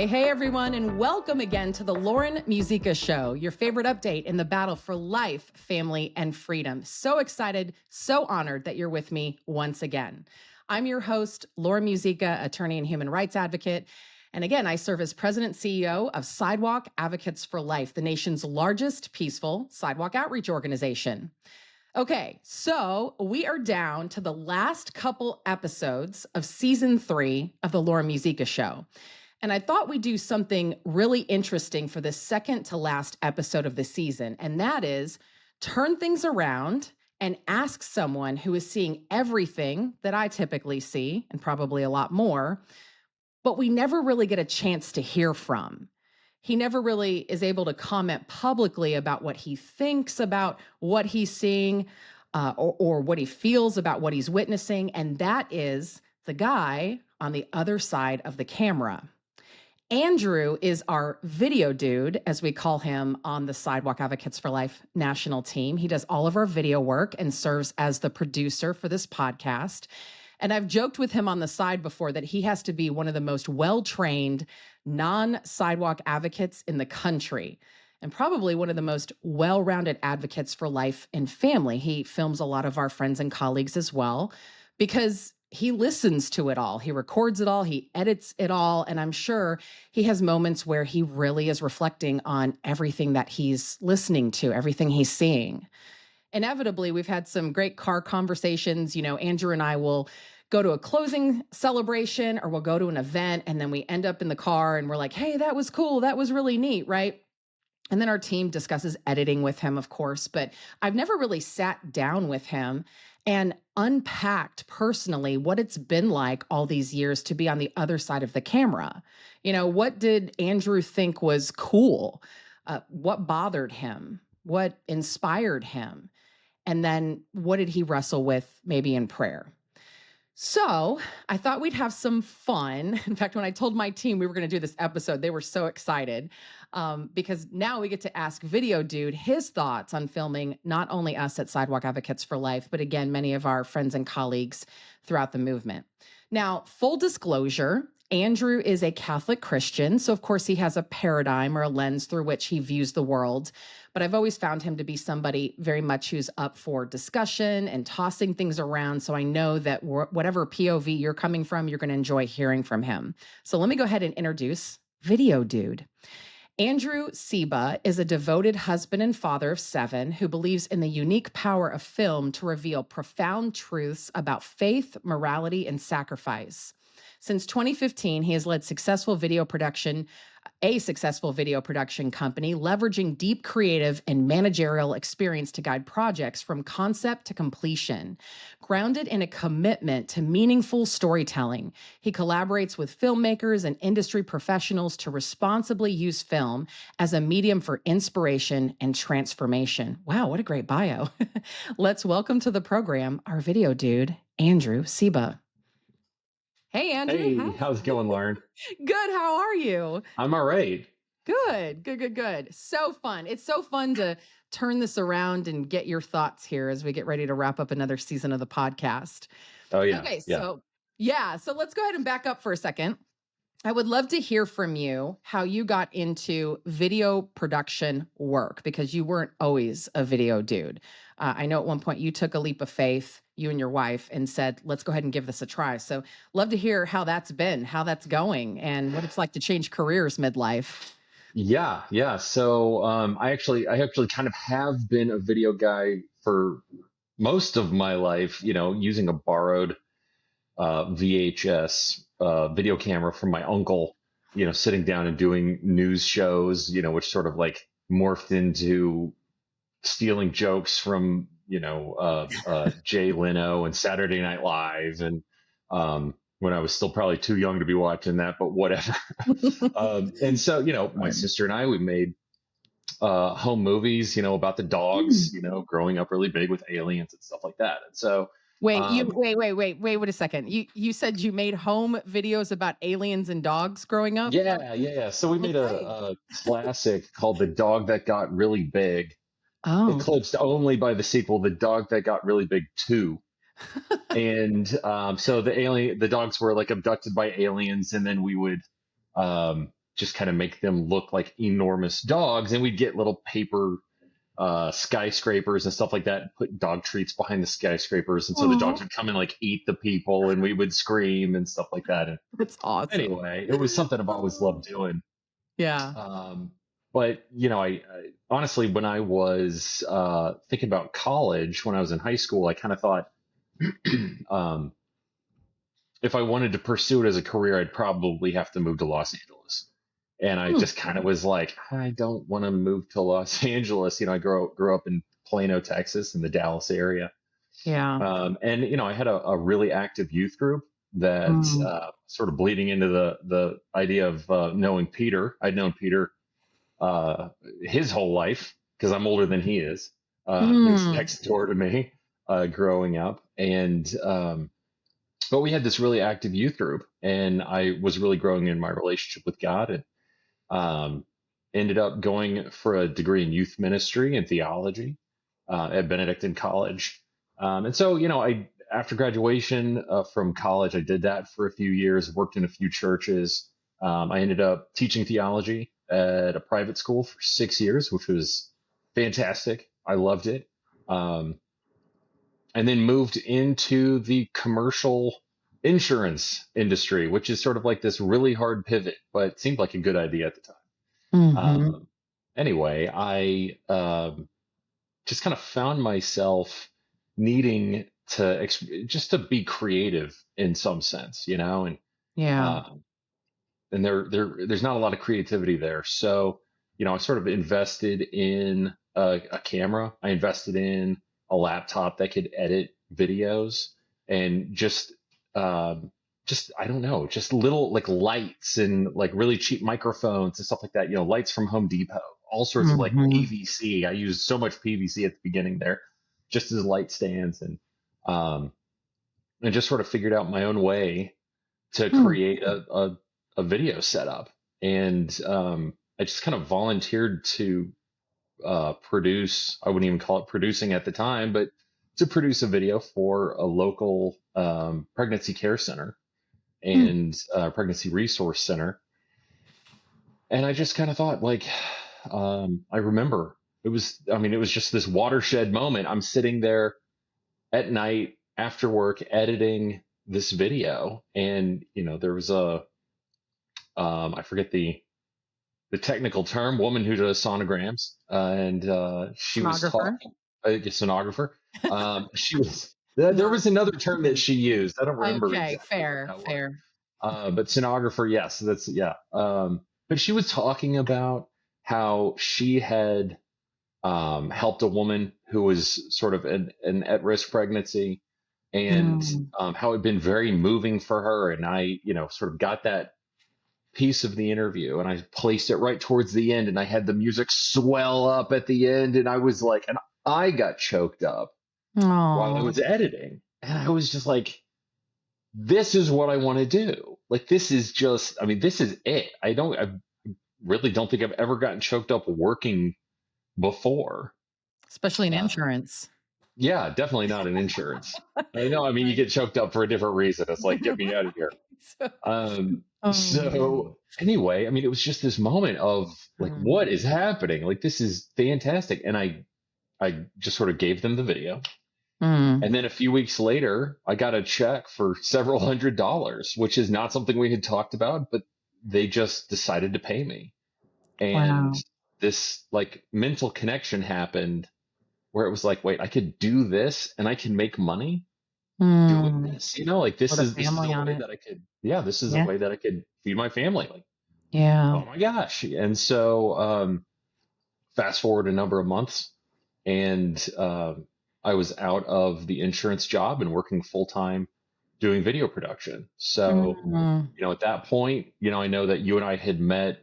Hey, everyone, and welcome again to the Lauren Musica Show, your favorite update in the battle for life, family, and freedom. So excited, so honored that you're with me once again. I'm your host, Lauren Musica, attorney and human rights advocate. And again, I serve as president CEO of Sidewalk Advocates for Life, the nation's largest peaceful sidewalk outreach organization. Okay, so we are down to the last couple episodes of season 3 of the Lauren Musica Show. And I thought we'd do something really interesting for the second to last episode of the season, and that is turn things around and ask someone who is seeing everything that I typically see, and probably a lot more, but we never really get a chance to hear from. He never really is able to comment publicly about what he thinks about what he's seeing or what he feels about what he's witnessing, and that is the guy on the other side of the camera. Andrew is our video dude, as we call him on the Sidewalk Advocates for Life national team. He does all of our video work and serves as the producer for this podcast. And I've joked with him on the side before that he has to be one of the most well-trained non-sidewalk advocates in the country, and probably one of the most well-rounded advocates for life and family. He films a lot of our friends and colleagues as well, because he listens to it all. He records it all. He edits it all. And I'm sure he has moments where he really is reflecting on everything that he's listening to, everything he's seeing. Inevitably, we've had some great car conversations. You know, Andrew and I will go to a closing celebration or we'll go to an event, and then we end up in the car and we're like, hey, that was cool. That was really neat, right? And then our team discusses editing with him, of course, but I've never really sat down with him and unpacked personally what it's been like all these years to be on the other side of the camera. You know, what did Andrew think was cool? What bothered him? What inspired him? And then what did he wrestle with maybe in prayer? So I thought we'd have some fun. In fact, when I told my team we were going to do this episode, they were so excited because now we get to ask Video Dude his thoughts on filming not only us at Sidewalk Advocates for Life, but again, many of our friends and colleagues throughout the movement. Now, full disclosure, Andrew is a Catholic Christian, so of course he has a paradigm or a lens through which he views the world. But I've always found him to be somebody very much who's up for discussion and tossing things around. So I know that whatever POV you're coming from, you're going to enjoy hearing from him. So let me go ahead and introduce Video Dude. Andrew Sciba is a devoted husband and father of 7 who believes in the unique power of film to reveal profound truths about faith, morality, and sacrifice. Since 2015, he has led a successful video production company, leveraging deep creative and managerial experience to guide projects from concept to completion. Grounded in a commitment to meaningful storytelling, he collaborates with filmmakers and industry professionals to responsibly use film as a medium for inspiration and transformation. Wow, what a great bio. Let's welcome to the program our video dude, Andrew Sciba. Hey, Andrew. Hey, how's it going, Lauren? Good. How are you? I'm all right. Good. So fun. It's so fun to turn this around and get your thoughts here as we get ready to wrap up another season of the podcast. Oh, yeah. Okay, so let's go ahead and back up for a second. I would love to hear from you how you got into video production work, because you weren't always a video dude. I know at one point you took a leap of faith, you and your wife, and said, let's go ahead and give this a try. So love to hear how that's been, how that's going, and what it's like to change careers midlife. Yeah. So I actually kind of have been a video guy for most of my life, you know, using a borrowed VHS video camera from my uncle, you know, sitting down and doing news shows, you know, which sort of like morphed into stealing jokes from, you know, Jay Leno and Saturday Night Live. And when I was still probably too young to be watching that, but whatever. And so, you know, my sister and I, we made home movies, you know, about the dogs, you know, growing up really big with aliens and stuff like that. And so wait a second. You said you made home videos about aliens and dogs growing up? Yeah. So we made a classic called The Dog That Got Really Big. Oh. Eclipsed only by the sequel, The Dog That Got Really Big 2. And so the dogs were like abducted by aliens, and then we would just kind of make them look like enormous dogs. And we'd get little paper skyscrapers and stuff like that, and put dog treats behind the skyscrapers. And so the dogs Oh, would come and like eat the people and we would scream and stuff like that. And that's awesome. anyway, it was something I've always loved doing. Yeah. Um, but I honestly, when I was thinking about college, when I was in high school, I kind of thought, um, if I wanted to pursue it as a career, I'd probably have to move to Los Angeles. And I Hmm. just kind of was like, I don't want to move to Los Angeles. I grew up in Plano, Texas, in the Dallas area. Yeah. And I had a really active youth group that Mm. sort of bleeding into the idea of knowing Peter. I'd known Peter uh, his whole life because I'm older than he is. He was Mm. next door to me growing up, and but we had this really active youth group, and I was really growing in my relationship with God, and um, ended up going for a degree in youth ministry and theology at Benedictine College. And so, I after graduation from college, I did that for a few years, worked in a few churches. I ended up teaching theology at a private school for 6 years, which was fantastic. I loved it. Um, and then moved into the commercial insurance industry, which is sort of like this really hard pivot, but seemed like a good idea at the time. Hmm. Anyway, I just kind of found myself needing to just to be creative in some sense, and Yeah. uh, there's not a lot of creativity there. So, I sort of invested in a camera. I invested in a laptop that could edit videos and just I don't know, just little like lights and like really cheap microphones and stuff like that. Lights from Home Depot, all sorts of like Hmm. PVC. I used so much PVC at the beginning there, just as light stands um, and just sort of figured out my own way to Hmm. create a video setup. And I just kind of volunteered to produce, I wouldn't even call it producing at the time, but to produce a video for a local pregnancy care center Hmm. and pregnancy resource center. And I just kind of thought, like, I remember it was just this watershed moment. I'm sitting there at night after work editing this video, and there was I forget the technical term, woman who does sonograms, and she was Sonographer. talking, a sonographer. She was there Not. was another term that she used. I don't remember Okay. exactly what Fair. that was, Fair. but sonographer, yes, that's yeah. But she was talking about how she had helped a woman who was sort of an at-risk pregnancy, and Mm. how it had been very moving for her. And I, sort of got that piece of the interview and I placed it right towards the end, and I had the music swell up at the end, and I was like, and I got choked up while I Oh. was editing. And I was just like, this is what I want to do. Like, this is just, this is it. I really don't think I've ever gotten choked up working before. Especially in Uh, insurance. yeah, definitely not in insurance. I know. You Right. get choked up for a different reason. It's like, get me out of here. So, oh So man. anyway, it was just this moment of like, Mm. what is happening? Like, this is fantastic. And I just sort of gave them the video. Mm. And then a few weeks later, I got a check for several $100s, which is not something we had talked about, but they just decided to pay me. And Wow. this like mental connection happened where it was like, wait, I could do this and I can make money doing Mm. this, like Put a this is family a on way it. that I could, yeah, this is a Yeah. way that I could feed my family. Like, Yeah. oh my gosh. And so, fast forward a number of months, and I was out of the insurance job and working full time doing video production. So, Mm. at that point, I know that you and I had met.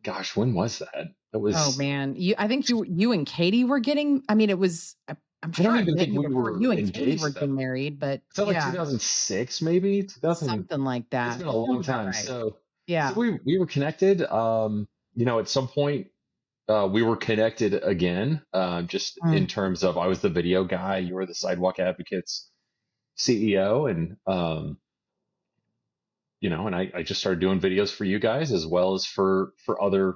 Gosh, when was that? That Oh was, man. I think you and Katie were getting, it was, I'm I don't sure I even met think you we before were you and Katie were engaged then. getting married, but Is that like yeah, 2006, maybe 2000? something like It's that. been a long Sounds about time. right. So Yeah. we were connected. At some point, we were connected again, just in Mm. terms of I was the video guy, you were the Sidewalk Advocates CEO, and and I just started doing videos for you guys as well as for other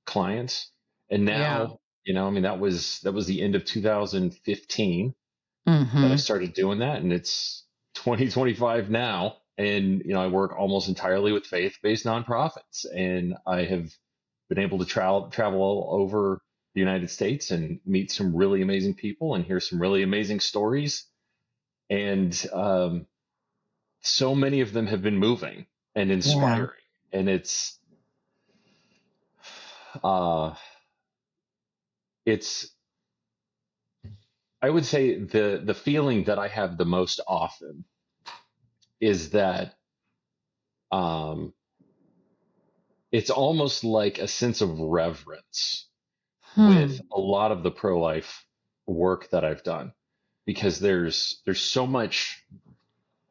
clients. And Yeah. now, I mean, that was the end of 2015 that I Mm-hmm. started doing that, and it's 2025 now. And I work almost entirely with faith-based nonprofits, and I have been able to travel all over the United States and meet some really amazing people and hear some really amazing stories. And so many of them have been moving and Yeah. inspiring. And uh, it's I would say the feeling that I have the most often is that um, it's almost like a sense of reverence with Hmm. a lot of the pro-life work that I've done, because there's so much.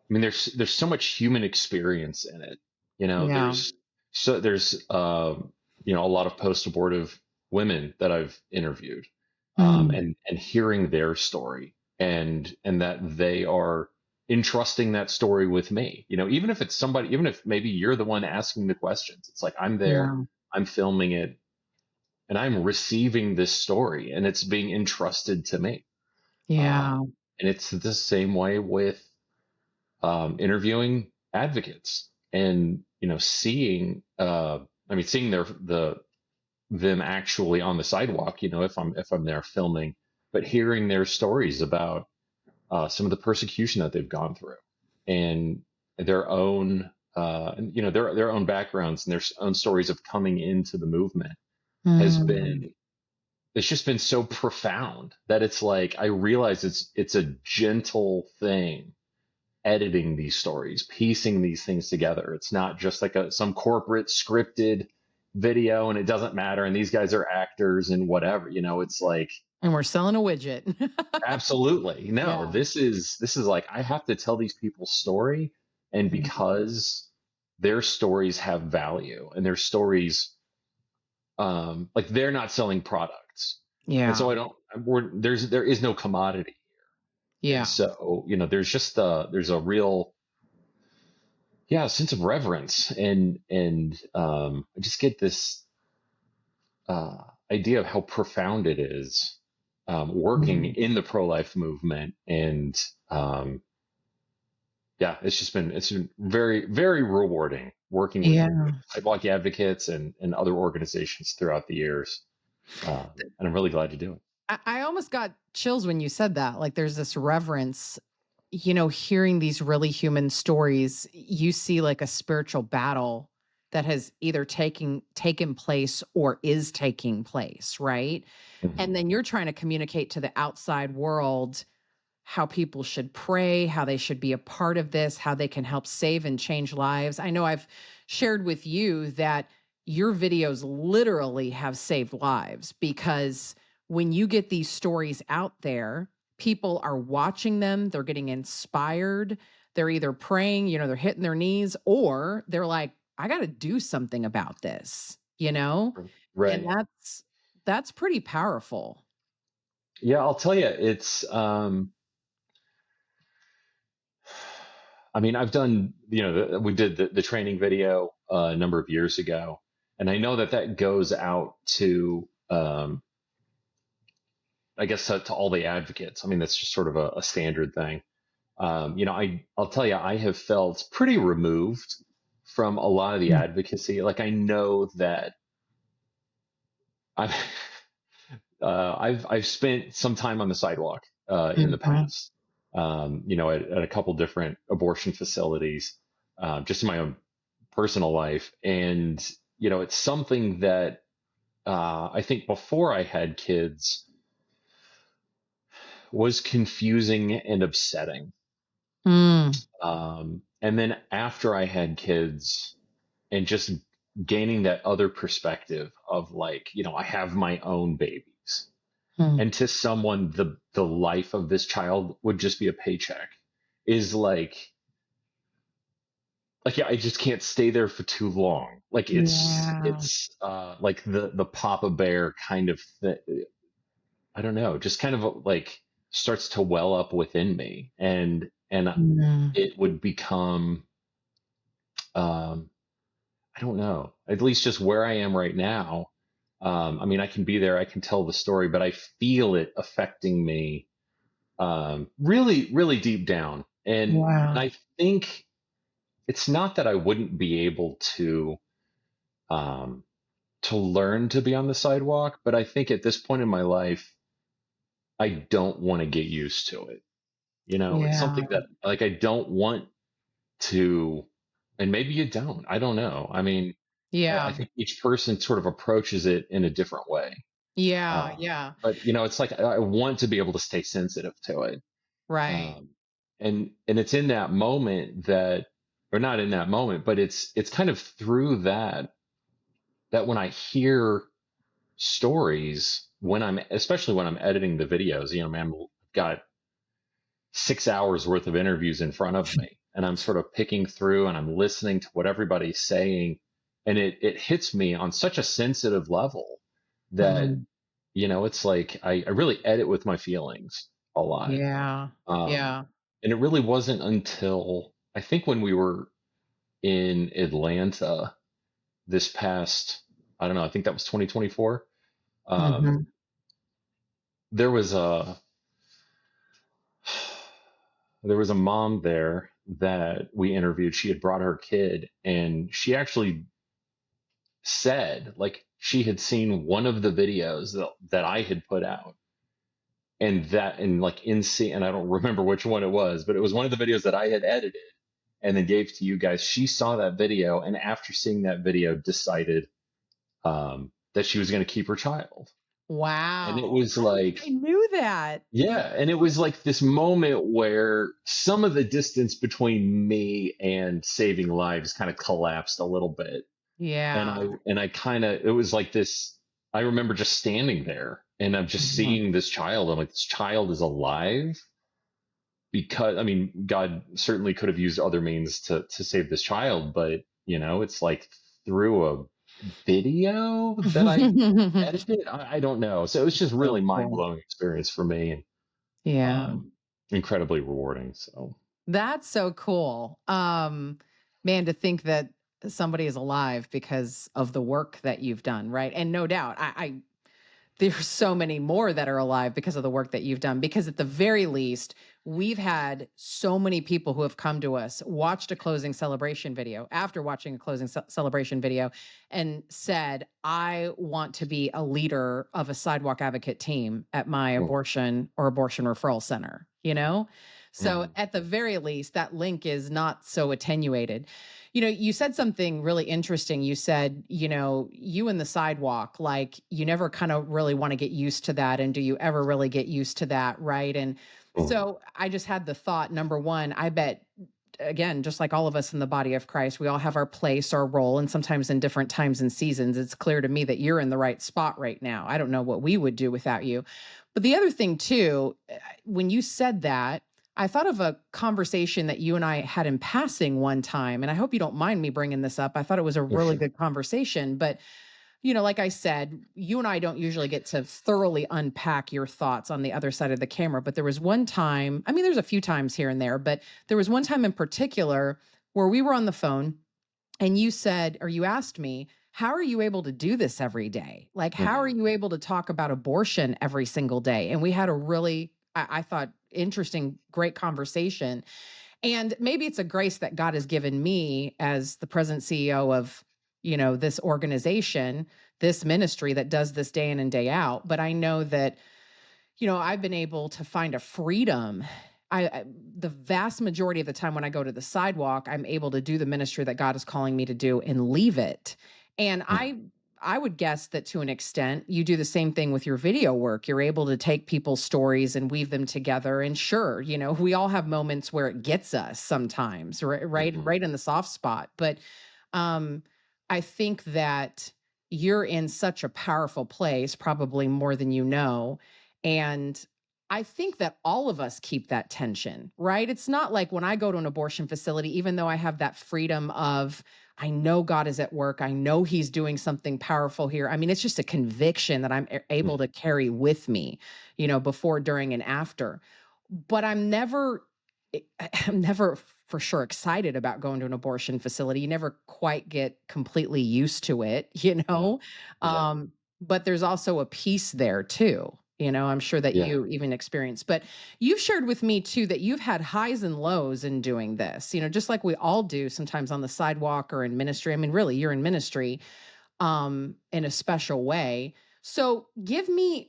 I mean, there's so much human experience in it. Yeah. There's a lot of post-abortive women that I've interviewed, Mm. and hearing their story, and that they are entrusting that story with me. Even if it's somebody, even if maybe you're the one asking the questions, it's like I'm there, Yeah. I'm filming it, and I'm receiving this story, and it's being entrusted to me. Uh, Yeah. and it's the same way with interviewing advocates, and seeing them actually on the sidewalk, if I'm there filming, but hearing their stories about some of the persecution that they've gone through, and their own their own backgrounds and their own stories of coming into the movement has Mm. been it's just been so profound that it's like I realize it's a gentle thing, editing these stories, piecing these things together. It's not just like some corporate scripted video, and it doesn't matter, and these guys are actors and whatever. It's like, And we're selling a widget. absolutely no. Yeah. This is like I have to tell these people's story, and because their stories have value, and their stories, like, they're not selling products, and Yeah. so I don't. There is no commodity, and Yeah. so there's a real, yeah, sense of reverence, and I just get this uh, idea of how profound it is, working Mm. in the pro-life movement. And yeah, it's been very, very rewarding working with Yeah. Sidewalk Advocates and other organizations throughout the years. And I'm really glad to do it. I almost got chills when you said that. Like there's this reverence, hearing these really human stories, you see like a spiritual battle that has either taken place or is taking place, right? Mhm. And then you're trying to communicate to the outside world how people should pray, how they should be a part of this, how they can help save and change lives. I know I've shared with you that your videos literally have saved lives because when you get these stories out there, people are watching them, they're getting inspired, they're either praying, they're hitting their knees, or they're like, I got to do something about this. And Right. that's pretty powerful. Yeah, I'll tell you, I mean, I've done, we did the training video a number of years ago, and I know that goes out to, I guess, to all the advocates. I mean, that's just sort of a standard thing. I'll tell you, I have felt pretty removed from a lot of the Mm. advocacy. Like, I know that I've I've spent some time on the sidewalk in the Mhm. past, at a couple different abortion facilities, just in my own personal life. And it's something that I think before I had kids was confusing and upsetting. Mm. And then after I had kids, and just gaining that other perspective of, like, I have my own babies, Mm. and to someone, the life of this child would just be a paycheck, is like, yeah, I just can't stay there for too long. Like, Yeah. like the Papa Bear kind of thing. I don't know, just kind of like starts to well up within me, and Mm. it would become um, I don't know, at least just where I am right now. I mean, I can be there, I can tell the story, but I feel it affecting me, really, really deep down. And Yeah. I think it's not that I wouldn't be able um, to learn to be on the sidewalk, but I think at this point in my life, I don't want to get used to it. You know, it's Yeah. something that like I don't want to, and maybe you don't. I don't know. I mean, I Yeah. think each person sort of approaches it in a different way. Yeah. Um, Yeah. but you know, it's like I want to be able to stay sensitive to it. Right. Um, and it's in that moment that, or not in that moment, but it's kind of through that when I hear stories, when I'm especially when I'm editing the videos, you know, man, I've got 6 hours worth of interviews in front of me, and I'm sort of picking through and I'm listening to what everybody's saying, and it hits me on such a sensitive level that, Mhm. you know, it's like I really edit with my feelings a lot. Yeah. Um, Yeah. and it really wasn't until I think when we were in Atlanta this past, I don't know, I think that was 2024. Um, Mhm. there was a there was a mom there that we interviewed. She had brought her kid, and she actually said like she had seen one of the videos that I had put out, and that and like in see and I don't remember which one it was, but it was one of the videos that I had edited and then gave to you guys. She saw that video, and after seeing that video, decided that she was going to keep her child. And it Wow. was like, I knew that. You yeah, and it was like this moment where some of the distance between me and saving lives kind of collapsed a little bit. And Yeah. I kind of it was like this. I remember just standing there and I'm just Mhm. seeing this child. I'm like, this child is alive, because I mean, God certainly could have used other means to save this child, but you know, it's like through a video that I edited. I don't know. So it was just So really mind cool. blowing experience for me, and Yeah. um, incredibly rewarding. So That's so cool. Man, to think that somebody is alive because of the work that you've done, right? And no doubt, there's so many more that are alive because of the work that you've done. Because at the very least, we've had so many people who have come to us, watched a closing celebration video, after watching a closing celebration video, and said, I want to be a leader of a sidewalk advocate team at my mm, abortion or abortion referral center, you know? So mm, at the very least, that link is not so attenuated. You know, you said something really interesting. You said, you know, you and the sidewalk, like you never kind of really want to get used to that. And do you ever really get used to that? Right. And mm, so I just had the thought, number one, I bet, again, just like all of us in the body of Christ, we all have our place, our role, and sometimes in different times and seasons. It's clear to me that you're in the right spot right now. I don't know what we would do without you. But the other thing, too, when you said that, I thought of a conversation that you and I had in passing one time, and I hope you don't mind me bringing this up. I thought it was a for really sure. good conversation, but you know, like I said, you and I don't usually get to thoroughly unpack your thoughts on the other side of the camera, but there was one time, I mean, there's a few times here and there, but there was one time in particular where we were on the phone and you said, or you asked me, how are you able to do this every day? Like, how are Mhm, you able to talk about abortion every single day? And we had a really, I thought, interesting, great conversation. And maybe it's a grace that God has given me as the present CEO of, you know, this organization, this ministry that does this day in and day out. But I know that, you know, I've been able to find a freedom. The vast majority of the time when I go to the sidewalk, I'm able to do the ministry that God is calling me to do and leave it. And mhm, I would guess that to an extent you do the same thing with your video work. You're able to take people's stories and weave them together. And sure, you know, we all have moments where it gets us sometimes, right, mhm, right in the soft spot. But um, I think that you're in such a powerful place, probably more than you know, and I think that all of us keep that tension, right? It's not like when I go to an abortion facility, even though I have that freedom of, I know God is at work, I know He's doing something powerful here. I mean, it's just a conviction that I'm able to mhm, carry with me, you know, before, during, and after. But I'm never for sure excited about going to an abortion facility. You never quite get completely used to it, Yeah. Yeah. but there's also a peace there too. I'm sure that Yeah. you even experience. But you've shared with me too that you've had highs and lows in doing this, just like we all do sometimes on the sidewalk or in ministry. I mean, really, you're in ministry in a special way. So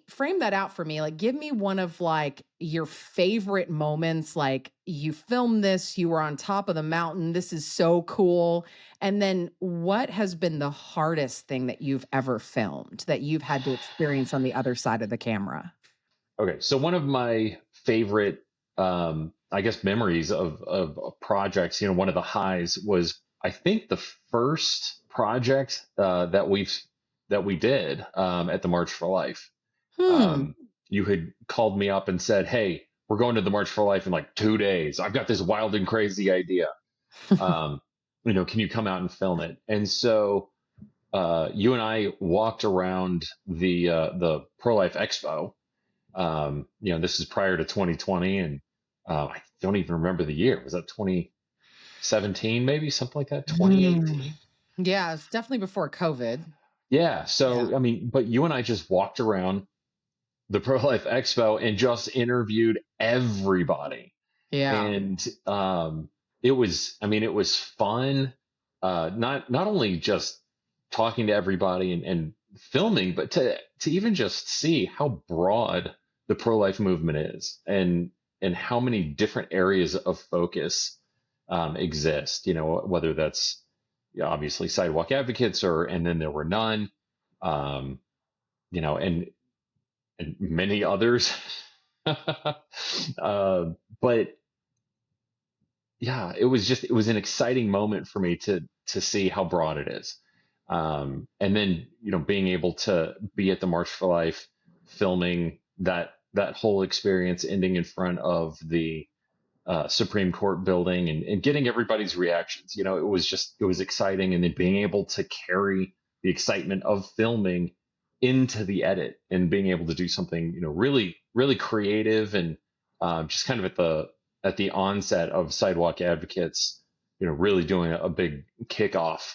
frame that out for me. Like, give me one of like your favorite moments. Like, you filmed this, you were on top of the mountain. This is so cool. And then what has been the hardest thing that you've ever filmed that you've had to experience on the other side of the camera? Okay. So one of my favorite, I guess, memories of projects, one of the highs was, I think, the first project that we did at the March for Life. Hmm. Um, you had called me up and said, "Hey, we're going to the March for Life in like 2 days. I've got this wild and crazy idea. Um, can you come out and film it?" And so you and I walked around the Pro Life Expo. This is prior to 2020, and I don't even remember the year. Was that 2017, maybe something like that? Hmm. 2018? Yeah, it's definitely before COVID. Yeah. Yeah. So I mean, but you and I just walked around the Pro Life Expo and just interviewed everybody. Yeah. And it was fun. Not only just talking to everybody and filming, but to even just see how broad the pro life movement is and how many different areas of focus exist. Whether that's, yeah, obviously Sidewalk Advocates, and then there were none. Um, and many others. uh, but yeah, it was an exciting moment for me to see how broad it is. And then, being able to be at the March for Life, filming that whole experience, ending in front of the Supreme Court building, and getting everybody's reactions. It was exciting. And then being able to carry the excitement of filming into the edit and being able to do something, really, really creative and just kind of at the onset of Sidewalk Advocates, really doing a big kickoff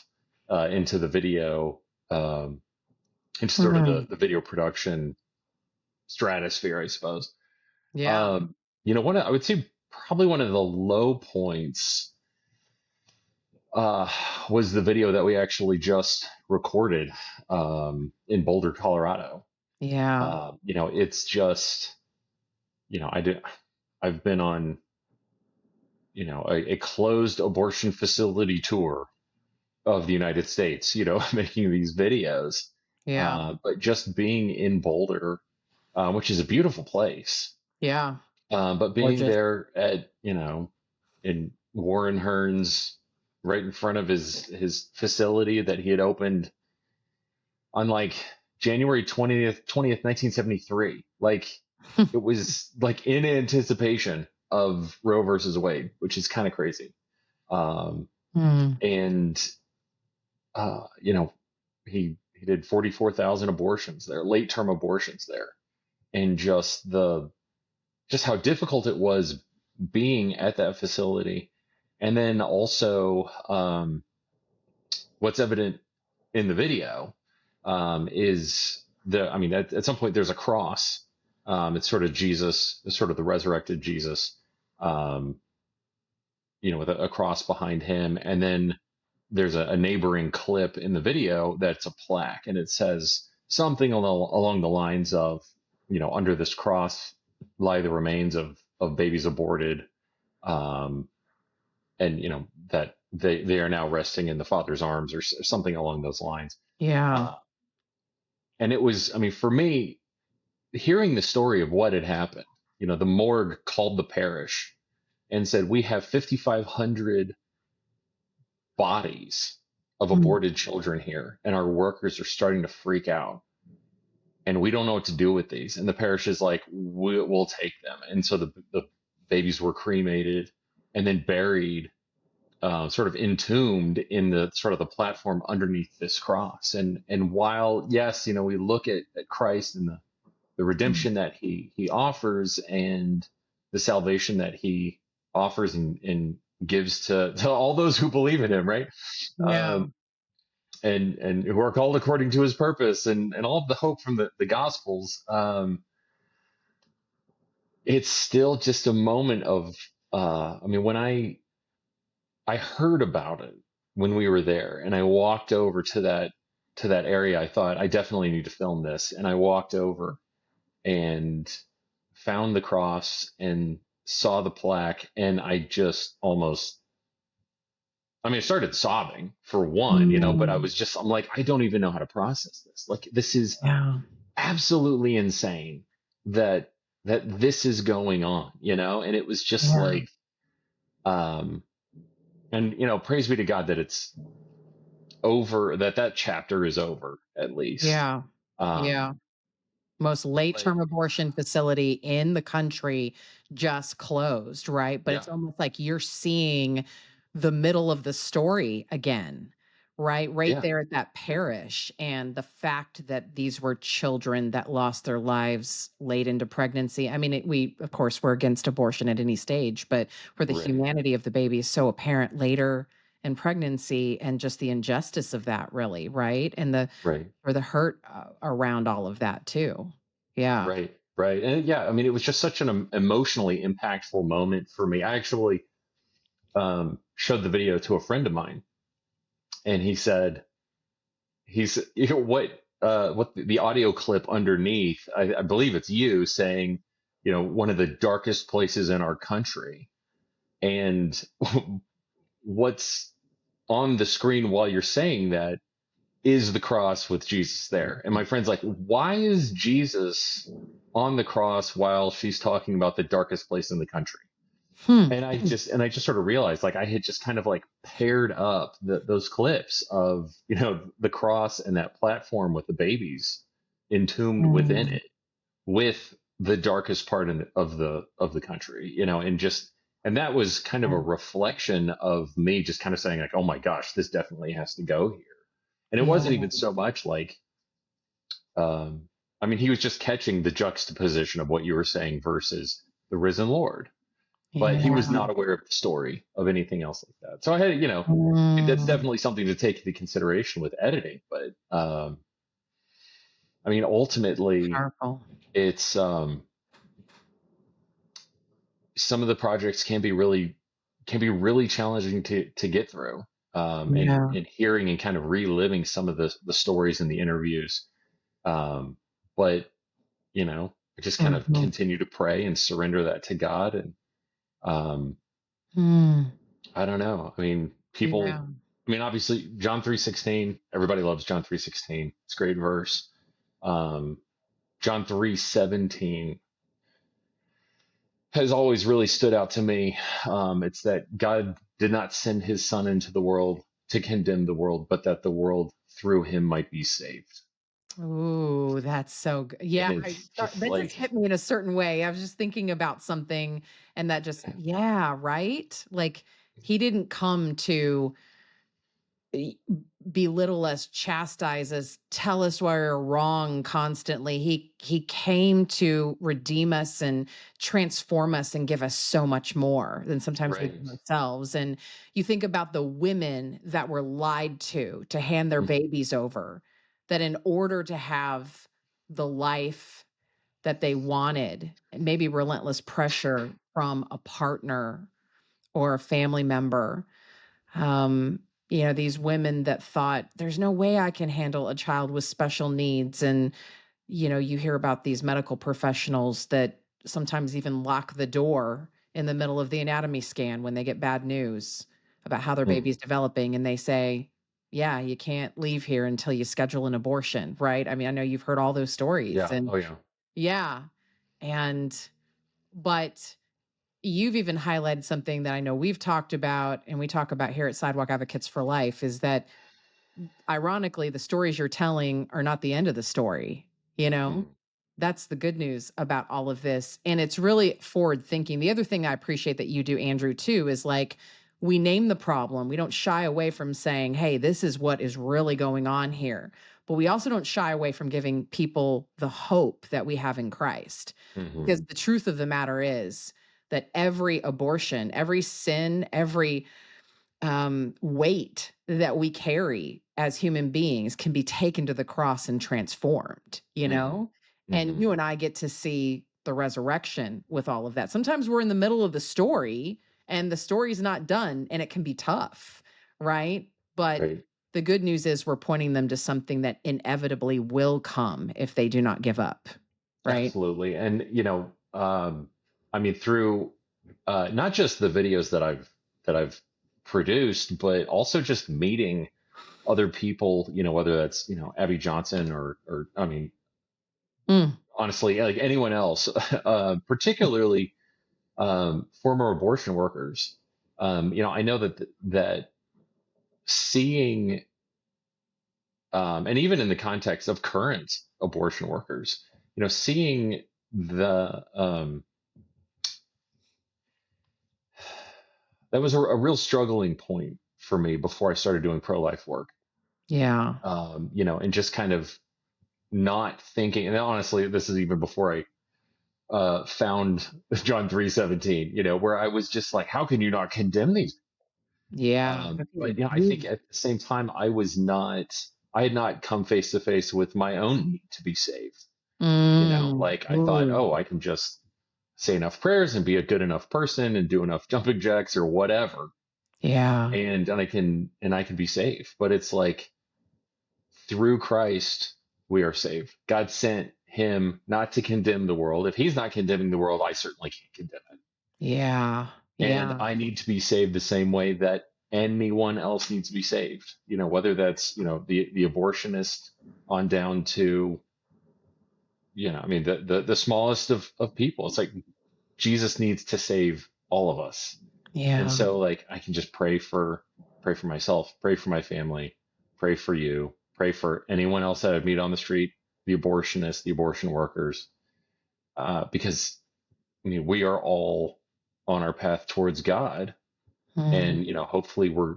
into the video, into sort of Hmm. the video production stratosphere, I suppose. Yeah. Um, I would say probably one of the low points uh, was the video that we actually just recorded in Boulder, Colorado. Yeah. It's just, I've been on, a closed abortion facility tour of the United States, making these videos. Yeah. But just being in Boulder, which is a beautiful place, Yeah. but being Gorgeous. there at, in Warren Hearn's, right in front of his facility that he had opened on like January 20th, 1973. Like, it was like in anticipation of Roe versus Wade, which is kind of crazy. Um, Hmm. and uh, you know, he did 44,000 abortions there, late term abortions there, and just how difficult it was being at that facility. And then also, what's evident in the video is I mean, at some point there's a cross. It's sort of Jesus, it's sort of the resurrected Jesus, um, with a cross behind him. And then there's a neighboring clip in the video that's a plaque, and it says something along the lines of, under this cross lie the remains of babies aborted, um, and that they are now resting in the Father's arms, or something along those lines. Yeah. Uh, and it was, I mean, for me, hearing the story of what had happened, the morgue called the parish and said, "We have 5,500 bodies of Hmm. aborted children here, and our workers are starting to freak out, and we don't know what to do with these." And the parish is like, "We'll take them." And so the babies were cremated and then buried, sort of entombed in the sort of the platform underneath this cross. And while, yes, we look at Christ and the redemption that he offers, and the salvation that he offers in gives to all those who believe in him, right? Yeah. Um, and who are called according to his purpose, and all of the hope from the Gospels. It's still just a moment of, I mean, when I heard about it when we were there, and I walked over to that area, I thought I definitely need to film this, and I walked over and found the cross and saw the plaque, and I just almost, I mean, I started sobbing for one, but Mm. I'm like, I don't even know how to process this. Like, this is Yeah. absolutely insane that this is going on, and it was just Yeah. like, um, and praise be to God that it's over, that chapter is over at least. Yeah. Um, Yeah. Most but late-term abortion facility in the country just closed, right? But yeah, it's almost like you're seeing the middle of the story again, right? Right yeah, there at that parish, and the fact that these were children that lost their lives late into pregnancy. I mean, we, of course, we're against abortion at any stage, but where the right, humanity of the baby is so apparent later in pregnancy, and just the injustice of that, really, right? And right, the hurt, around all of that too. Yeah. right, right. And yeah, I mean, it was just such an emotionally impactful moment for me. I actually showed the video to a friend of mine, and he said, what the audio clip underneath, I believe it's you saying, one of the darkest places in our country. And what's on the screen while you're saying that is the cross with Jesus there. And my friend's like, why is Jesus on the cross while she's talking about the darkest place in the country? Hmm. And I just sort of realized, like, I had just kind of like paired up those clips of, the cross and that platform with the babies entombed within Mm. it, with the darkest part of the country, and that was kind of a Yeah. reflection of me just kind of saying, like, oh my gosh, this definitely has to go here. And it Yeah. wasn't even so much like, um, I mean, he was just catching the juxtaposition of what you were saying versus the risen Lord, but he was Yeah. not aware of the story of anything else like that. So I had, that's Mm. definitely something to take into consideration with editing. But I mean, ultimately, Powerful. it's some of the projects can be really challenging to get through. And Yeah. and hearing and kind of reliving some of the stories and the interviews. But I just kind of Mhm. continue to pray and surrender that to God. And um, Mm. I don't know. I mean, Yeah. obviously John 3:16, everybody loves John 3:16. It's a great verse. Um, John 3:17 has always really stood out to me. It's that God did not send his son into the world to condemn the world, but that the world through him might be saved. Ooh, that's so good. And Yeah, it's just that just like, hit me in a certain way. I was just thinking about something, and that just, yeah, right? Like, he didn't come to y- belittle us, chastise us, tell us why we're wrong constantly. He came to redeem us and transform us and give us so much more than sometimes we give right. ourselves. And you think about the women that were lied to hand their Mhm. babies over, that in order to have the life that they wanted, and maybe relentless pressure from a partner or a family member, um these women that thought there's no way I can handle a child with special needs. And you hear about these medical professionals that sometimes even lock the door in the middle of the anatomy scan when they get bad news about how their Mhm. baby's developing, and they say, yeah, you can't leave here until you schedule an abortion, right? I mean, I know you've heard all those stories. Yeah. And Oh yeah. yeah. And but you've even highlighted something that I know we've talked about, and we talk about here at Sidewalk Advocates for Life, is that ironically, the stories you're telling are not the end of the story, you know? Mhm. That's the good news about all of this. And it's really forward thinking. The other thing I appreciate that you do, Andrew, too, is like, we name the problem. We don't shy away from saying, hey, this is what is really going on here. But we also don't shy away from giving people the hope that we have in Christ. Because Mhm. the truth of the matter is that every abortion, every sin, every weight that we carry as human beings can be taken to the cross and transformed, you know? And Hmm. you and I get to see the resurrection with all of that. Sometimes we're in the middle of the story and the story's not done and it can be tough, right? But Right. the good news is we're pointing them to something that inevitably will come if they do not give up, right? Absolutely. And, I mean, through not just the videos that I've produced, but also just meeting other people, whether that's, Abby Johnson or I mean, Mm, honestly, like anyone else, particularly former abortion workers. I know that seeing, and even in the context of current abortion workers, seeing the that was a real struggling point for me before I started doing pro-life work. yeah. And just kind of not thinking, and honestly, this is even before I found John 3:17, where I was just like, how can you not condemn these? Yeah. But I think at the same time, I had not come face to face with my own need to be saved. Mm, Like I thought, ooh, oh, I can just say enough prayers and be a good enough person and do enough jumping jacks or whatever, yeah. and I can be saved. But it's like through Christ we are saved. God sent him not to condemn the world. If he's not condemning the world, I certainly can't condemn it. Yeah. And Yeah. I need to be saved the same way that anyone else needs to be saved. Whether that's, the abortionist on down to, I mean, the smallest of people. It's like Jesus needs to save all of us. And Yeah. so like I can just pray for myself, pray for my family, pray for you, pray for anyone else that I meet on the street, the abortionists, the abortion workers, because I mean we are all on our path towards God, Mm, and hopefully we're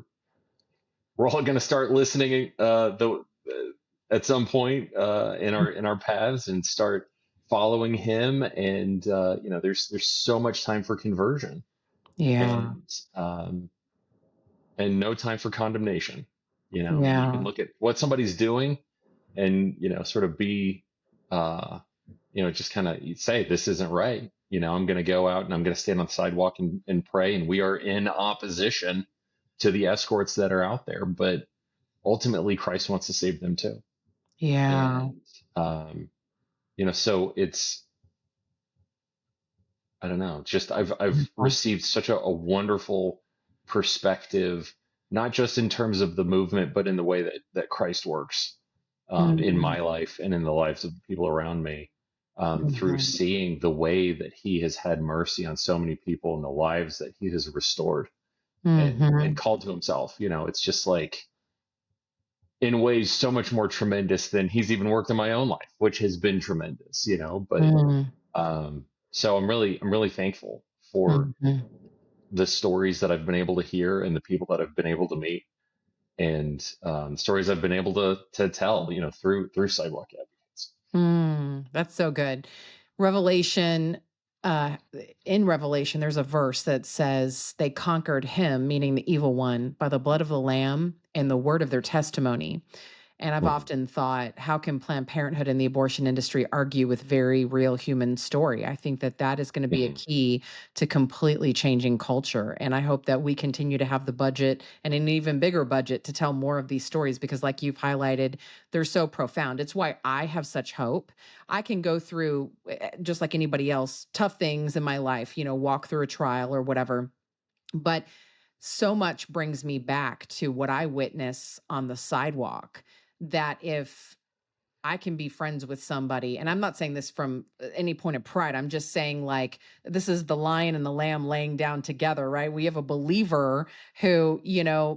all going to start listening at some point in our paths and start following Him, and there's so much time for conversion, yeah. and and no time for condemnation. You can Yeah. look at what somebody's doing and, sort of be, just kind of say, this isn't right. I'm going to go out and I'm going to stand on the sidewalk and pray. And we are in opposition to the escorts that are out there, but ultimately Christ wants to save them too. Yeah. And, so I don't know, just I've received such a wonderful perspective, not just in terms of the movement, but in the way that Christ works in Mhm, my life and in the lives of the people around me, through mhm, seeing the way that He has had mercy on so many people and the lives that He has restored and mhm, called to Himself. It's just like in ways so much more tremendous than He's even worked in my own life, which has been tremendous. But mm, so I'm really thankful for mhm. the stories that I've been able to hear and the people that I've been able to meet, and stories I've been able to tell, through Sidewalk Advocates. That's so good. Revelation, uh, in Revelation, there's a verse that says they conquered him, meaning the evil one, by the blood of the Lamb and the word of their testimony. And I've Mhm. often thought, how can Planned Parenthood and the abortion industry argue with very real human story? I think that that is going to be a Mhm. key to completely changing culture. And I hope that we continue to have the budget and an even bigger budget to tell more of these stories because, like you've highlighted, they're so profound. It's why I have such hope. I can go through, just like anybody else, tough things in my life, walk through a trial or whatever. But so much brings me back to what I witness on the sidewalk that if I can be friends with somebody, and I'm not saying this from any point of pride. I'm just saying, like, this is the lion and the lamb laying down together, right? We have a believer who,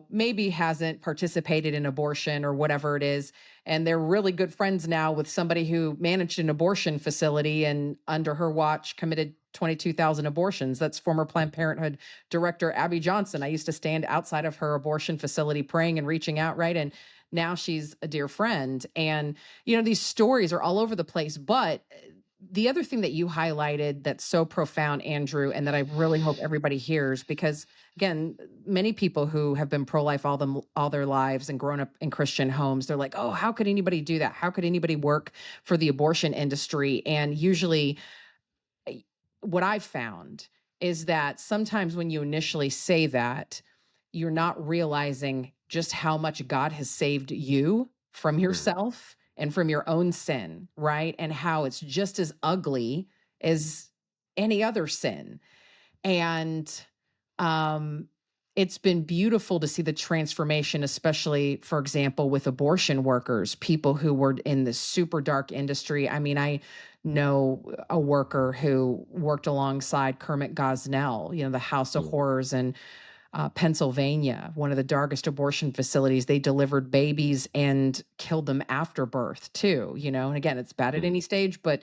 maybe hasn't participated in abortion or whatever it is. And they're really good friends now with somebody who managed an abortion facility and under her watch committed 22,000 abortions. That's former Planned Parenthood director Abby Johnson. I used to stand outside of her abortion facility praying and reaching out, right? And now she's a dear friend. And these stories are all over the place, but the other thing that you highlighted that's so profound, Andrew, and that I really hope everybody hears, because again, many people who have been pro-life all their lives and grown up in Christian homes, they're like, oh, how could anybody do that? How could anybody work for the abortion industry? And usually what I've found is that sometimes when you initially say that, you're not realizing just how much God has saved you from Mhm. yourself and from your own sin, right? And how it's just as ugly as any other sin. And um, it's been beautiful to see the transformation, especially, for example, with abortion workers, people who were in this super dark industry. I mean, I know a worker who worked alongside Kermit Gosnell, you know, the House of Mhm. Horrors in Pennsylvania, one of the darkest abortion facilities. They delivered babies and killed them after birth, too, you know. And again, it's bad at Mhm. any stage, but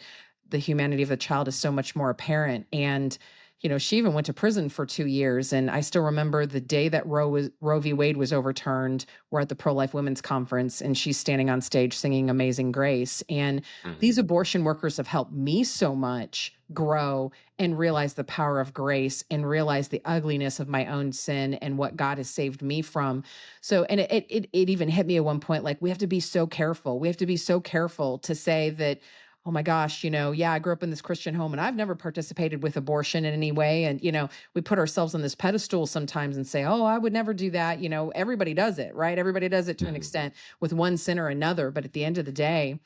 the humanity of the child is so much more apparent. And you know, she even went to prison for 2 years. And I still remember the day that Roe v. Wade was overturned. We're at the pro-life women's conference, and she's standing on stage singing Amazing Grace. And these Mhm. abortion workers have helped me so much grow and realize the power of grace and realize the ugliness of my own sin and what God has saved me from. So, and it even hit me at one point, like, we have to be so careful. We have to be so careful to say that, oh my gosh, you know, yeah, I grew up in this Christian home and I've never participated with abortion in any way. And, you know, we put ourselves on this pedestal sometimes and say, oh, I would never do that. You know, everybody does it, right? Everybody does it to an Mhm. extent with one sin or another. But at the end of the day,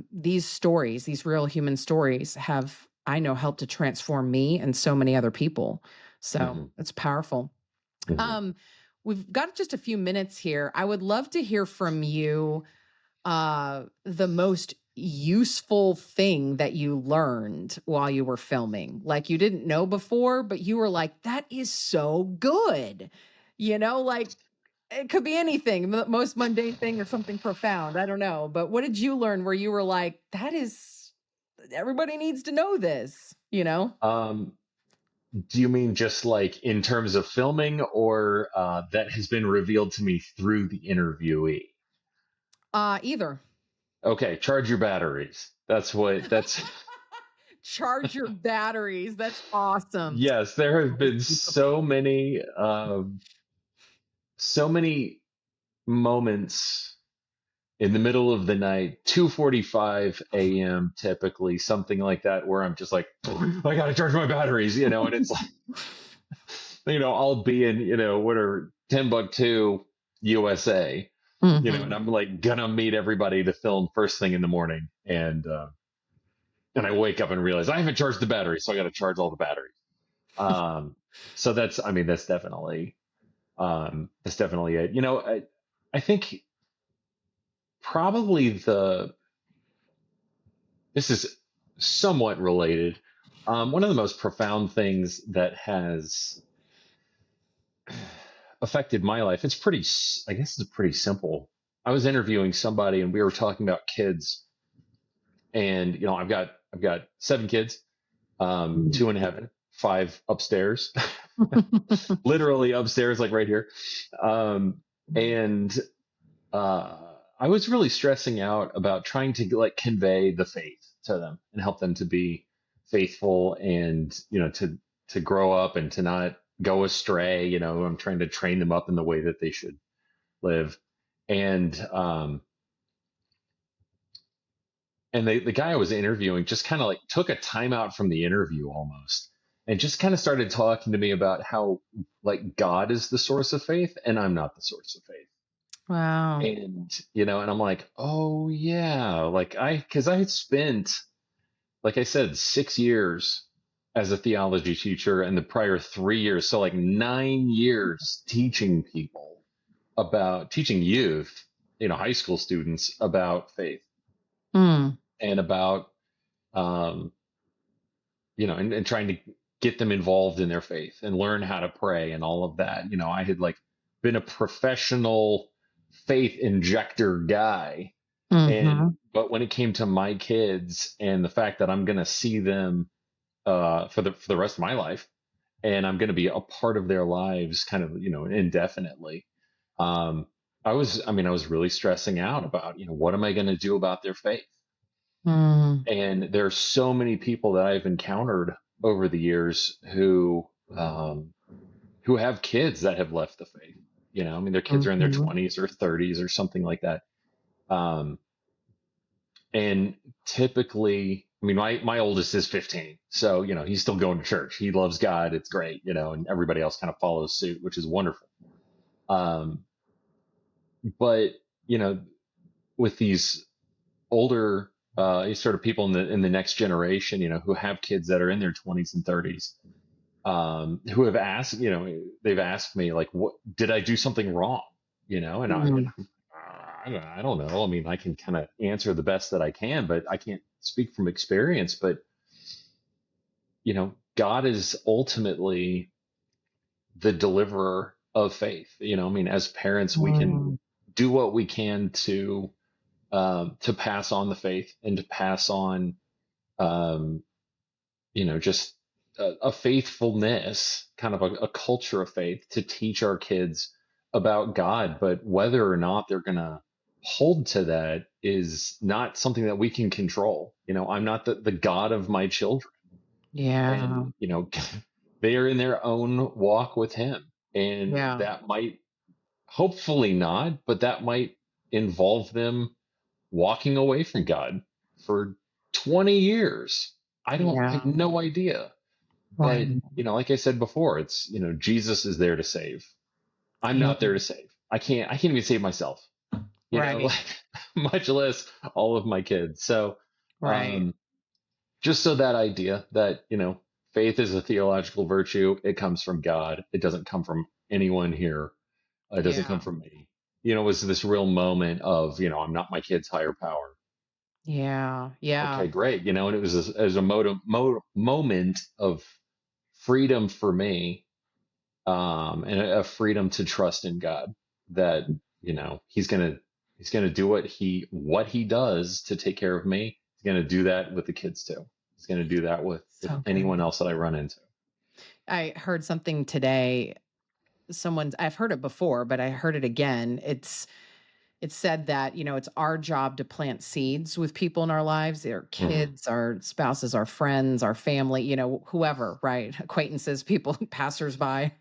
these stories, these real human stories have, I know, helped to transform me and so many other people. So Mhm. it's powerful. Mhm. Um, we've got just a few minutes here. I would love to hear from you the most useful thing that you learned while you were filming, like you didn't know before, but you were like, that is so good. You know, like it could be anything, the most mundane thing or something profound. I don't know. But what did you learn where you were like, that is, everybody needs to know this, you know? Um, do you mean just like in terms of filming, or that has been revealed to me through the interviewee? Either. Okay, charge your batteries. That's Charge your batteries. That's awesome. yes, there have Always been useful. so many moments in the middle of the night, 2:45 a.m. typically, something like that, where I'm just like, I gotta charge my batteries, and it's like, I'll be in, what are Timbuktu, USA, and Mhm. I'm like gonna meet everybody to film first thing in the morning, and I wake up and realize I haven't charged the battery, so I got to charge all the batteries. Um, so I mean, that's definitely it. I think probably this is somewhat related. One of the most profound things that has affected my life, I guess it's pretty simple. I was interviewing somebody and we were talking about kids, and I've got 7 kids, two in heaven, 5 upstairs, literally upstairs, like right here. Um, and uh, I was really stressing out about trying to like convey the faith to them and help them to be faithful, and to grow up and to not go astray. I'm trying to train them up in the way that they should live. And um and the guy I was interviewing just kind of like took a time out from the interview almost, and just kind of started talking to me about how like God is the source of faith and I'm not the source of faith. Wow. And I'm like, oh yeah, like because I had spent, like I said, 6 years as a theology teacher, and the prior 3 years, so like 9 years teaching youth, high school students about faith, Mm. and about, um, and trying to get them involved in their faith and learn how to pray and all of that. I had like been a professional faith injector guy. And Mhm. but when it came to my kids and the fact that I'm going to see them for the rest of my life, and I'm going to be a part of their lives kind of, indefinitely. Um I was really stressing out about, what am I going to do about their faith? Mm, And there are so many people that I've encountered over the years who have kids that have left the faith. I mean, their kids are in their mhm, 20s or 30s or something like that. Um, and typically, I mean, my oldest is 15, so he's still going to church. He loves God. It's great, and everybody else kind of follows suit, which is wonderful. Um, but you know, with these older sort of people in the next generation, who have kids that are in their 20s and 30s, who have asked, they've asked me like, what did I do something wrong? And mm. I don't know. I mean, I can kind of answer the best that I can, but I can't speak from experience. But God is ultimately the deliverer of faith. I mean, as parents, we can Mm, do what we can to pass on the faith and to pass on, um, just a faithfulness, kind of a culture of faith to teach our kids about God. But whether or not they're going to hold to that is not something that we can control. I'm not the God of my children. yeah, And, they are in their own walk with Him. And yeah, that might, hopefully not, but that might involve them walking away from God for 20 years. I have yeah, no idea. But, right, like I said before, it's, Jesus is there to save. I'm yeah, not there to save. I can't even save myself, right, like much less all of my kids. So, right, um, just so that idea that, faith is a theological virtue, it comes from God. It doesn't come from anyone here. It doesn't come yeah, from me. It was this real moment of, I'm not my kid's higher power. yeah, yeah, Okay, great. And it was a moment of freedom for me, and a freedom to trust in God that, he's gonna do what he does to take care of me. He's gonna do that with the kids too. He's gonna do that with so anyone good. else that I run into. I heard something today. I've heard it before, but I heard it again. It said that, it's our job to plant seeds with people in our lives, their Hmm. kids, our spouses, our friends, our family, whoever, right? Acquaintances, people, passersby.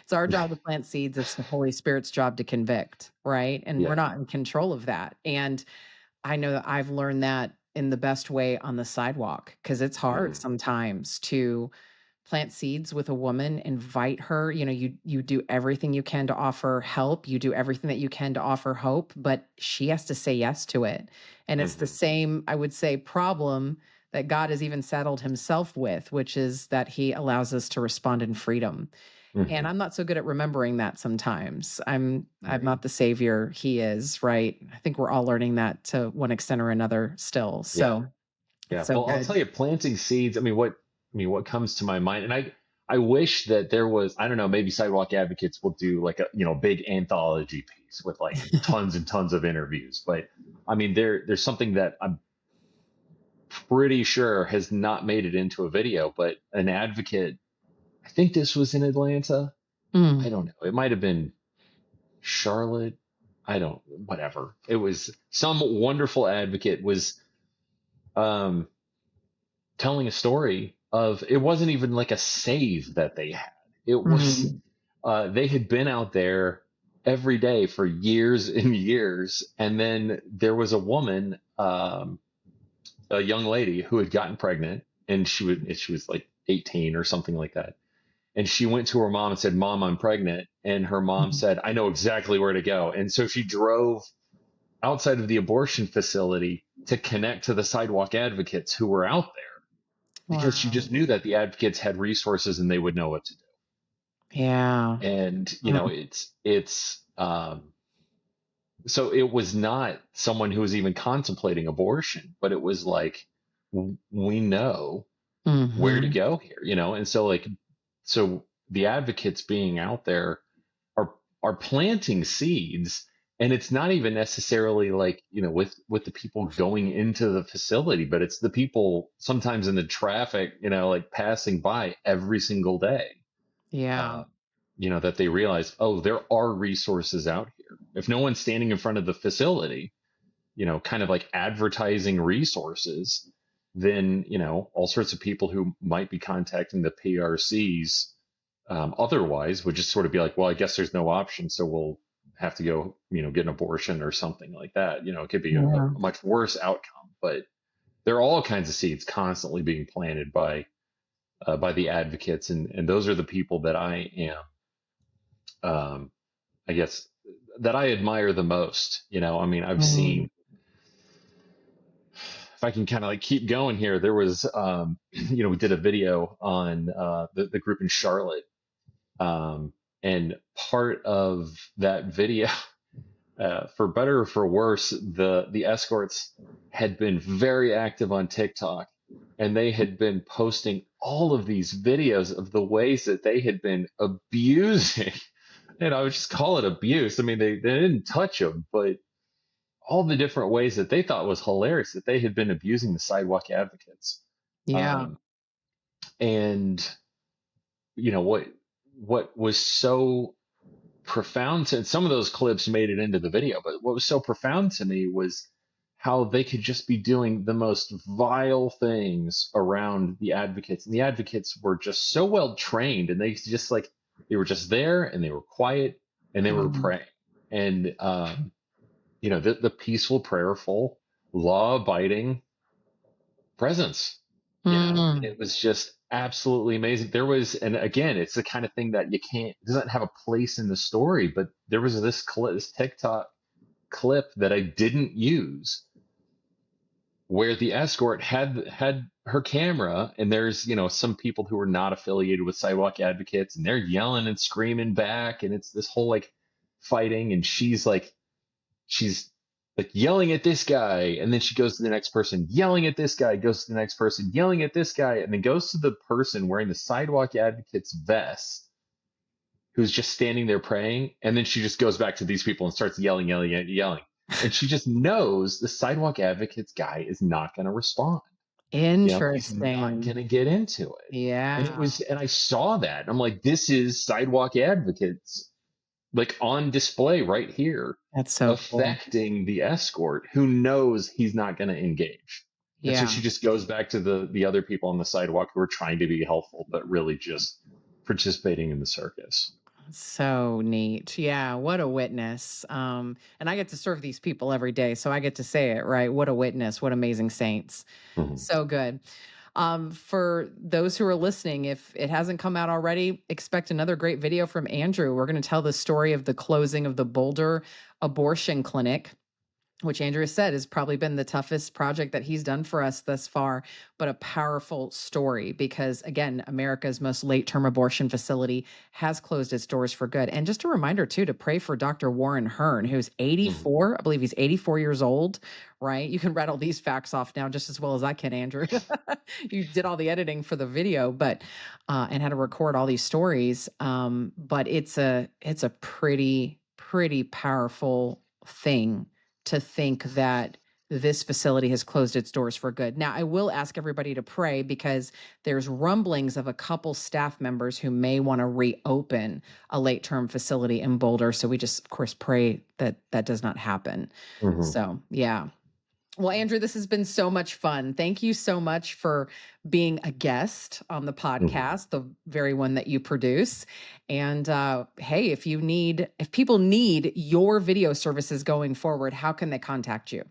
It's our job to plant seeds. It's the Holy Spirit's job to convict, right? And we're Yeah. not in control of that. And I know that I've learned that in the best way on the sidewalk because it's hard Hmm. sometimes to plant seeds with a woman, invite her, you do everything you can to offer help, you do everything that you can to offer hope, but she has to say yes to it. And it's the Hmm. same, I would say, problem that God has even saddled himself with, which is that he allows us to respond in freedom. And Hmm. I'm not so good at remembering that sometimes. I'm Right. not the savior he is, right? I think we're all learning that to one extent or another still. Yeah. So it's Yeah. so Well, I'll good. tell you, planting seeds. I mean, what comes to my mind, and I wish that there was, I don't know, maybe Sidewalk Advocates will do like a, big anthology piece with like tons and tons of interviews. But I mean, there's something that I'm pretty sure has not made it into a video, but an advocate, I think this was in Atlanta. I Mm, don't know. It might have been Charlotte. I don't, whatever. It was some wonderful advocate was, um, telling a story of, it wasn't even like a save that they had. It was, mm, they had been out there every day for years and years. And then there was a woman, a young lady who had gotten pregnant, and she was like 18 or something like that. And she went to her mom and said, "Mom, I'm pregnant." And her mom mm. said, "I know exactly where to go." And so she drove outside of the abortion facility to connect to the sidewalk advocates who were out there, because she Wow. just knew that the advocates had resources and they would know what to do. Yeah. And, Mm, so it was not someone who was even contemplating abortion, but it was like, we know where to mhm. go here, and so like, so the advocates being out there are planting seeds. And it's not even necessarily like, with the people going into the facility, but it's the people sometimes in the traffic, like passing by every single day, Yeah. uh, that they realize, oh, there are resources out here. If no one's standing in front of the facility, kind of like advertising resources, then, all sorts of people who might be contacting the PRCs otherwise would just sort of be like, well, I guess there's no option, so we'll have to go, get an abortion or something like that. It could be a Yeah. much worse outcome, but there are all kinds of seeds constantly being planted by the advocates, and those are the people that I am, I guess, that I admire the most. I mean, I've Mm. seen, if I can kind of like keep going here, there was, we did a video on the group in Charlotte, and part of that video, for better or for worse, the escorts had been very active on TikTok, and they had been posting all of these videos of the ways that they had been abusing. And I would just call it abuse. I mean, they didn't touch them, but all the different ways that they thought was hilarious that they had been abusing the sidewalk advocates. Yeah. Um, and what was so profound to, and some of those clips made it into the video, but what was so profound to me was how they could just be doing the most vile things around the advocates, and the advocates were just so well trained, and they were just there, and they were quiet, and they were Mm. praying, and the peaceful, prayerful, law abiding presence, and Mm. it was just absolutely amazing. There was, and again, it's the kind of thing that you can't, doesn't have a place in the story, but there was this TikTok clip that I didn't use where the escort had her camera, and there's, some people who are not affiliated with Sidewalk Advocates, and they're yelling and screaming back, and it's this whole like fighting, and she's like yelling at this guy, and then she goes to the next person, yelling at this guy, goes to the next person, yelling at this guy, and then goes to the person wearing the Sidewalk Advocates vest who's just standing there praying, and then she just goes back to these people and starts yelling, yelling, yelling. And she just knows the Sidewalk Advocates guy is not going to respond. He's not Interesting. going to get into it. Yeah. And I saw that. And I'm like, this is Sidewalk Advocates like on display right here, That's so cool. affecting the escort who knows he's not going to engage. And so Yeah. she just goes back to the other people on the sidewalk who are trying to be helpful, but really just participating in the circus. So neat. Yeah, what a witness. And I get to serve these people every day, so I get to say it, right? What a witness, what amazing saints. Mhm. So good. For those who are listening, if it hasn't come out already, expect another great video from Andrew. We're going to tell the story of the closing of the Boulder abortion clinic, which Andrew said has probably been the toughest project that he's done for us thus far, but a powerful story because, again, America's most late term abortion facility has closed its doors for good. And just a reminder, too, to pray for Dr. Warren Hearn, who's Mhm. 84. I believe he's 84 years old, right? You can rattle these facts off now just as well as I can, Andrew. You did all the editing for the video, but and had to record all these stories. But it's a pretty powerful thing to think that this facility has closed its doors for good. Now, I will ask everybody to pray because there's rumblings of a couple staff members who may want to reopen a late term facility in Boulder. So we just, of course, pray that that does not happen. Mhm. So, yeah. Well, Andrew, this has been so much fun. Thank you so much for being a guest on the Mhm. podcast, the very one that you produce. And hey, if people need your video services going forward, how can they contact you?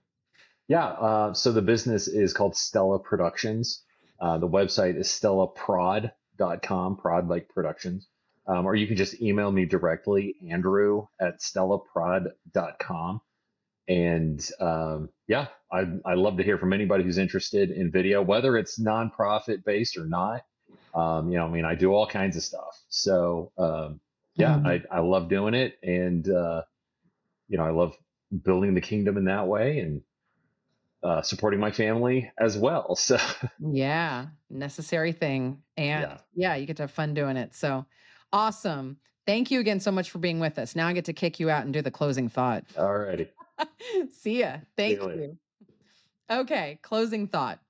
Yeah. So the business is called Stella Productions. The website is stellaprod.com, prod like productions. Or you can just email me directly, Andrew at stellaprod.com. And yeah, I love to hear from anybody who's interested in video, whether it's nonprofit based or not. I mean, I do all kinds of stuff. So yeah, Mhm. I love doing it, and I love building the kingdom in that way, and supporting my family as well. So Yeah, necessary thing. And yeah, yeah, you get to have fun doing it. So awesome. Thank you again so much for being with us. Now I get to kick you out and do the closing thought. all righty. See ya. See Thank you later. you. Okay, closing thought.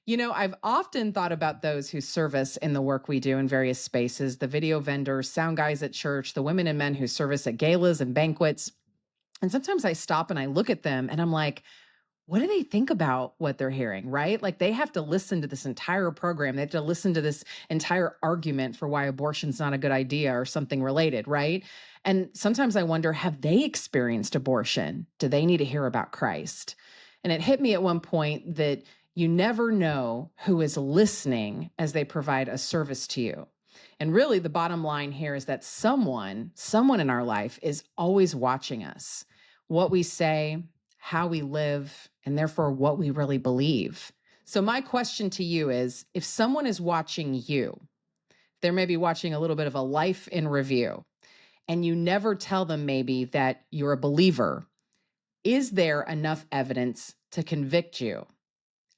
I've often thought about those who service in the work we do in various spaces, the video vendors, sound guys at church, the women and men who service at galas and banquets. And sometimes I stop and I look at them and I'm like, what do they think about what they're hearing, right? Like they have to listen to this entire program. They have to listen to this entire argument for why abortion's not a good idea or something related, right? And sometimes I wonder, have they experienced abortion? Do they need to hear about Christ? And it hit me at one point that you never know who is listening as they provide a service to you. And really the bottom line here is that someone in our life is always watching us, what we say, how we live, and therefore what we really believe. So my question to you is, if someone is watching you, they're maybe watching a little bit of a life in review, and you never tell them maybe that you're a believer, is there enough evidence to convict you?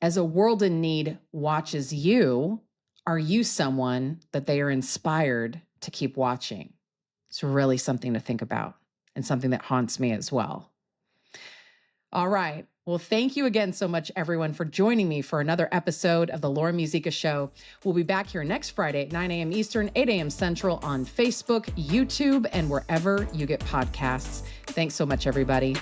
As a world in need watches you, are you someone that they are inspired to keep watching? It's really something to think about and something that haunts me as well. All right. Well, thank you again so much, everyone, for joining me for another episode of the Laura Musica Show. We'll be back here next Friday at 9 a.m. Eastern, 8 a.m. Central on Facebook, YouTube, and wherever you get podcasts. Thanks so much, everybody.